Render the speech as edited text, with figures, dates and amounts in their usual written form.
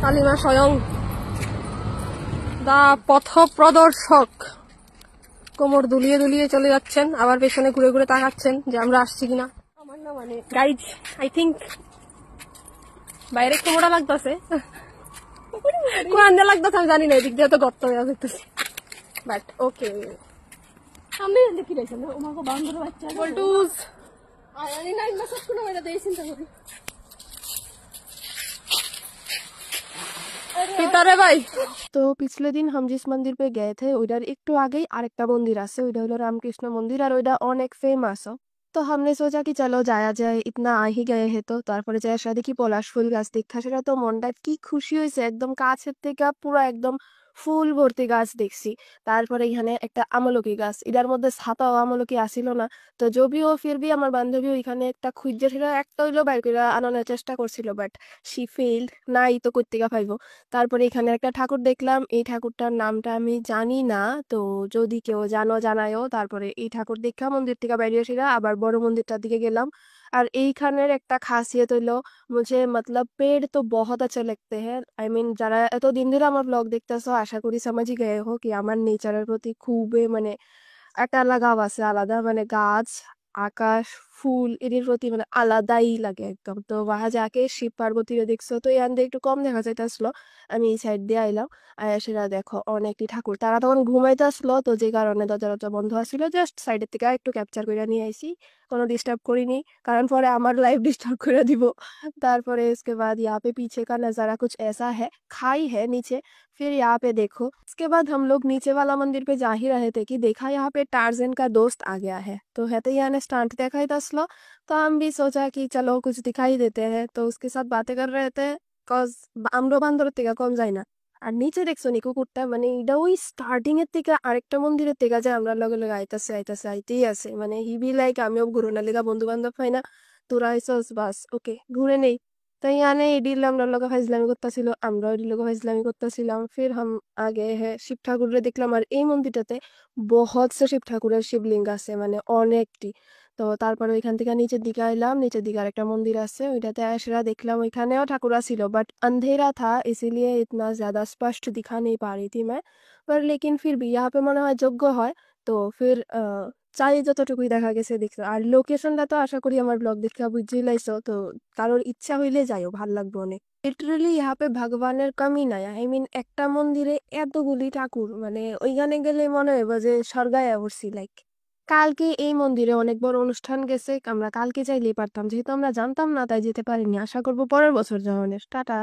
কালিমা স্বয়ং দা পথ প্রদর্শক কোমর দুলিয়ে দুলিয়ে চলে যাচ্ছেন, আবার পেছনে ঘুরে ঘুরে তাকাচ্ছেন যে আমরা আসছি কিনা। আমার না মানে গাইজ আই থিঙ্ক বাইরে কোমরা লাগতেছে, কোন লাগতেছে আমি জানি না, এদিক দিয়ে তো গর্ত হয়ে দেখতেছি, বাট ওকে। সামনে দেখি রয়েছে না ওমাকে বান্ধব বাচ্চা বলটুস আরে না ইন্না সব কোনো মেরা দেই চিন্তা করি পিতারে ভাই। तो पिछले दिन हम जिस मंदिर पे गए थे उधर একটু আগেই আরেকটা মন্দির আছে, ওইটা হলো রামকৃষ্ণ মন্দির, আর ওইটা অনেক ফেমাস। তো हमने सोचा कि चलो जाया जाए, इतना आ ही गए हैं। তো তারপরে যাই আসা দেখি পলাশ ফুল গাছ দেখা, সেটা তো মনটা কি খুশি হয়েছে, একদম কাছের থেকে পুরো একদম ফুল ভর্তি গাছ দেখছি। তারপরে এখানে একটা আমলকি গাছ, এটার মধ্যে ছাতাও আমলকি আসিল না। তো যদিও ফিরবি আমার বান্ধবী ওইখানে একটা খুঁজে ছিল, একটা হইলো বাইর করে আনানোর চেষ্টা করছিল, বাট শি ফেইল্ড, নাই তো কর্তিকা পাইবো। তারপরে এখানে একটা ঠাকুর দেখলাম, এই ঠাকুরটার নামটা আমি জানি না, তো যদি কেউ জানো জানায়ও। তারপরে এই ঠাকুর দেখা মন্দির থেকে বাইরে এসে আবার বড় মন্দিরটার দিকে গেলাম। আর এইখানের একটা খাসিয়ত হইলো मुझे मतलब पेड़ तो बहुत अच्छे लगते हैं। आई मीन যারা এতদিন ধরে আমার ব্লগ দেখতেছো আশা করি সমাজই গয়ে হোক কি আমার নেচারের প্রতি খুবই মানে একটা লাগাव আছে আলাদা, মানে গাছ আকাশ ফুল এদের প্রতি মানে আলাদাই লাগে একদম। তো ওহা যাকে শিব পার্বতীরে দেখছো, তো এখান দিয়ে একটু কম দেখা যাইতেছিল, আমি এই সাইড দিয়ে আইলাম। আর সেটা দেখো অনেকটি ঠাকুর, তারা তখন ঘুমাইতে আসলো, তো যে কারণে দরজা টরজা বন্ধ আছিল, জাস্ট সাইডের থেকে একটু ক্যাপচার করে নিয়ে আইছি, কোনো डिस्टर्ब करिनी, कारण परे আমার लाइफ डिस्टर्ब করে দিব। তারপরে इसके बाद यहाँ पे पीछे का नज़ारा कुछ ऐसा है, खाई है नीचे, फिर यहाँ पे देखो। इसके बाद हम लोग नीचे वाला मंदिर पे जा ही रहे थे कि देखा यहाँ पे टार्जन का दोस्त आ गया है, तो है तो यहाँ ने स्टंट देखा ही दसलो। तो हम भी सोचा कि चलो कुछ दिखाई देते हैं, तो उसके साथ बातें कर रहे थे, कज আমরাও বান্দরের থেকে কম যাই না। আর নিচে দেখছো নি কুকুরটা, মানে এটা ওই স্টার্টিং এর থেকে আরেকটা মন্দিরের থেকে যে আমরা লগে লগে আইতাছে আইতাছে আইতেই আছে, মানে হি বি লাইক আমিও ঘুরোনা লেগা বন্ধু বান্ধব হয় না, তোরা আইসস বাস ওকে ঘুরে নেই। তাই আনে এডিল আমরা লগে ফাইজলামি করতেছিল, আমরাও এডিল লগে ফাইজলামি করতেছিলাম। ফির হাম আগে হ্যাঁ শিব ঠাকুরের দেখলাম, আর এই মন্দিরটাতে বহুত সে শিব ঠাকুরের শিবলিঙ্গ আছে, মানে অনেকটি। তো তারপরে ওইখান থেকে নিচের দিকে আইলাম, নিচের দিকে আরেকটা মন্দির আছে, ওইটাতে আসরা দেখলাম ওইখানেও ঠাকুর ছিল, बट अंधेरा था इसीलिए इतना ज्यादा स्पष्ट दिखा नहीं पा रही थी मैं। पर लेकिन फिर भी यहाँ पे মনে হয় যোগ্য হয়, তো ফির চাই যতটুকুই দেখা গেছে দেখছো। আর লোকেশনটা তো আশা করি আমার ব্লগ দেখে বুঝেই লাইছো, তো কারোর ইচ্ছা হইলে যাইও, ভাল লাগবে অনেক। লিটারালি यहाँ पे ভগবানের কমই নাই, আই মিন একটা মন্দিরে এতগুলি ঠাকুর, মানে ওইখানে গেলে মনে হবে যে স্বর্গায় উঠছি লাইক। কালকে এই মন্দিরে অনেক বড় অনুষ্ঠান গেছে, আমরা কালকে চাইলেই পারতাম, যেহেতু আমরা জানতাম না তাই যেতে পারিনি। আশা করবো পরের বছর যাওয়ার। টাটা।